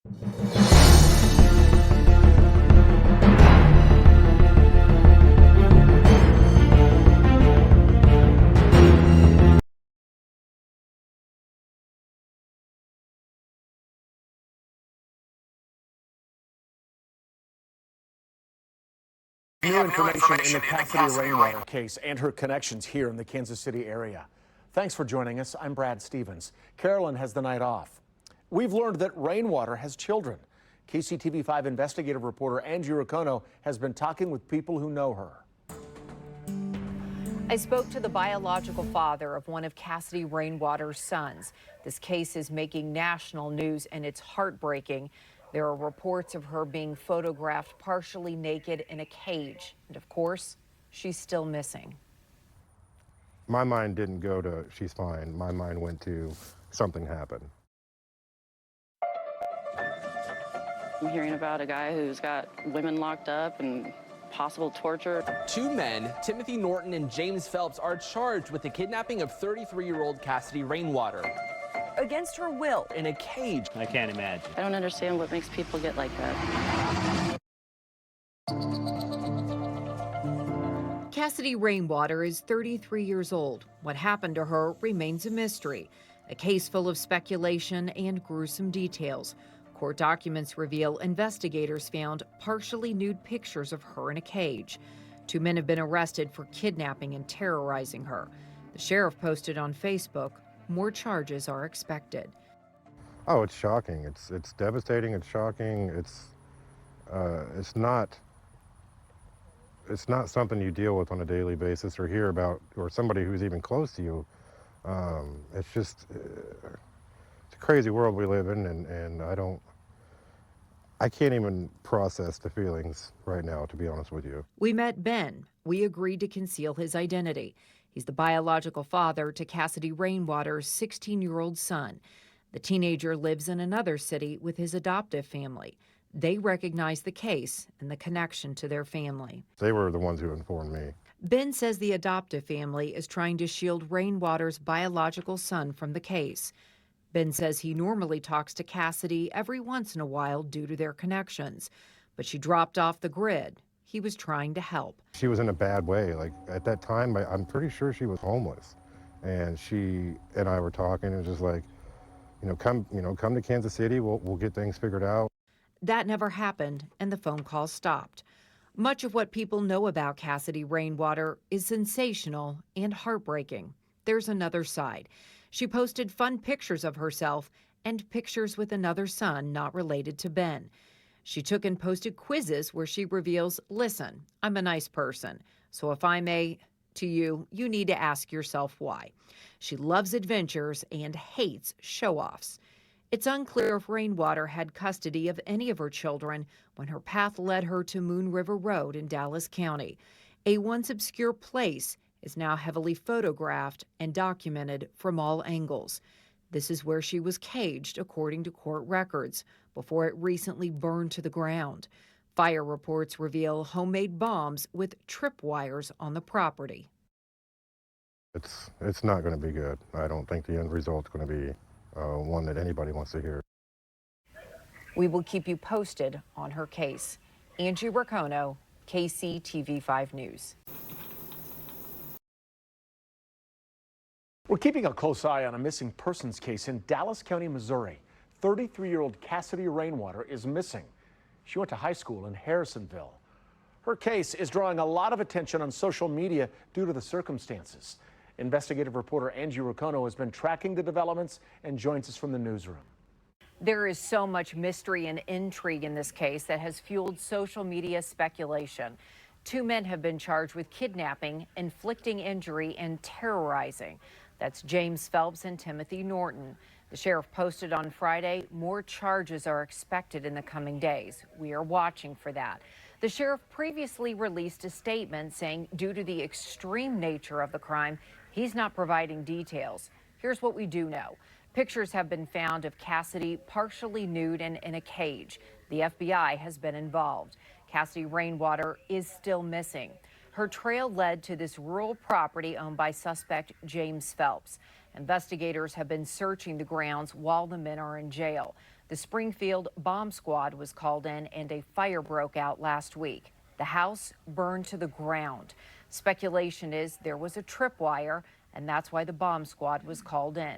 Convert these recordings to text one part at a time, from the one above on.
New information in the Cassidy Rainwater case and her connections here in the Kansas City area. Thanks for joining us. I'm Brad Stevens. Carolyn has the night off. We've learned that Rainwater has children. KCTV5 investigative reporter Angie Racono has been talking with people who know her. I spoke to the biological father of one of Cassidy Rainwater's sons. This case is making national news and it's heartbreaking. There are reports of her being photographed partially naked in a cage. And of course, she's still missing. My mind didn't go to she's fine. My mind went to something happened. I'm hearing about a guy who's got women locked up and possible torture. Two men, Timothy Norton and James Phelps, are charged with the kidnapping of 33-year-old Cassidy Rainwater. Against her will. In a cage. I can't imagine. I don't understand what makes people get like that. Cassidy Rainwater is 33 years old. What happened to her remains a mystery. A case full of speculation and gruesome details. Court documents reveal investigators found partially nude pictures of her in a cage. Two men have been arrested for kidnapping and terrorizing her. The sheriff posted on Facebook, more charges are expected. Oh, it's shocking. It's devastating. It's shocking. It's not something you deal with on a daily basis or hear about, or somebody who's even close to you. It's just it's a crazy world we live in, and I can't even process the feelings right now, to be honest with you. We met Ben. We agreed to conceal his identity. He's the biological father to Cassidy Rainwater's 16-year-old son. The teenager lives in another city with his adoptive family. They recognize the case and the connection to their family. They were the ones who informed me. Ben says the adoptive family is trying to shield Rainwater's biological son from the case. Ben says he normally talks to Cassidy every once in a while due to their connections, but she dropped off the grid. He was trying to help. She was in a bad way. Like at that time, I'm pretty sure she was homeless, and she and I were talking. It was just like, come to Kansas City. We'll get things figured out. That never happened, and the phone call stopped. Much of what people know about Cassidy Rainwater is sensational and heartbreaking. There's another side. She posted fun pictures of herself and pictures with another son not related to Ben. She took and posted quizzes where she reveals, listen, I'm a nice person, so if I'm to you, you need to ask yourself why. She loves adventures and hates show-offs. It's unclear if Rainwater had custody of any of her children when her path led her to Moon River Road in Dallas County. A once obscure place is now heavily photographed and documented from all angles. This is where she was caged, according to court records, before it recently burned to the ground. Fire reports reveal homemade bombs with tripwires on the property. It's not going to be good. I don't think the end result's going to be one that anybody wants to hear. We will keep you posted on her case. Angie Racono, KCTV5 News. We're keeping a close eye on a missing persons case in Dallas County, Missouri. 33-year-old Cassidy Rainwater is missing. She went to high school in Harrisonville. Her case is drawing a lot of attention on social media due to the circumstances. Investigative reporter Angie Racono has been tracking the developments and joins us from the newsroom. There is so much mystery and intrigue in this case that has fueled social media speculation. Two men have been charged with kidnapping, inflicting injury, and terrorizing. That's James Phelps and Timothy Norton. The sheriff posted on Friday, more charges are expected in the coming days. We are watching for that. The sheriff previously released a statement saying due to the extreme nature of the crime, he's not providing details. Here's what we do know. Pictures have been found of Cassidy partially nude and in a cage. The FBI has been involved. Cassidy Rainwater is still missing. Her trail led to this rural property owned by suspect James Phelps. Investigators have been searching the grounds while the men are in jail. The Springfield bomb squad was called in and a fire broke out last week. The house burned to the ground. Speculation is there was a tripwire, and that's why the bomb squad was called in.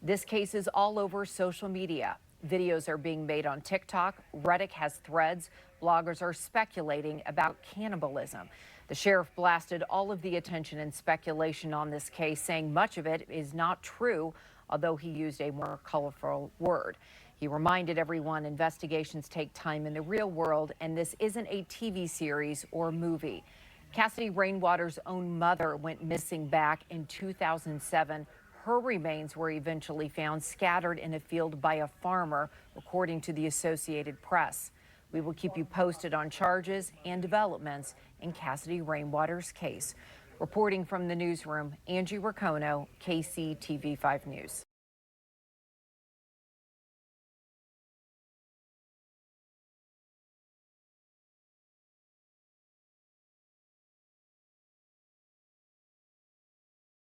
This case is all over social media. Videos are being made on TikTok. Reddit has threads. Bloggers are speculating about cannibalism. The sheriff blasted all of the attention and speculation on this case, saying much of it is not true, although he used a more colorful word. He reminded everyone investigations take time in the real world, and this isn't a TV series or movie. Cassidy Rainwater's own mother went missing back in 2007. Her remains were eventually found scattered in a field by a farmer, according to the Associated Press. We will keep you posted on charges and developments in Cassidy Rainwater's case. Reporting from the newsroom, Angie Raccono, KCTV5 News.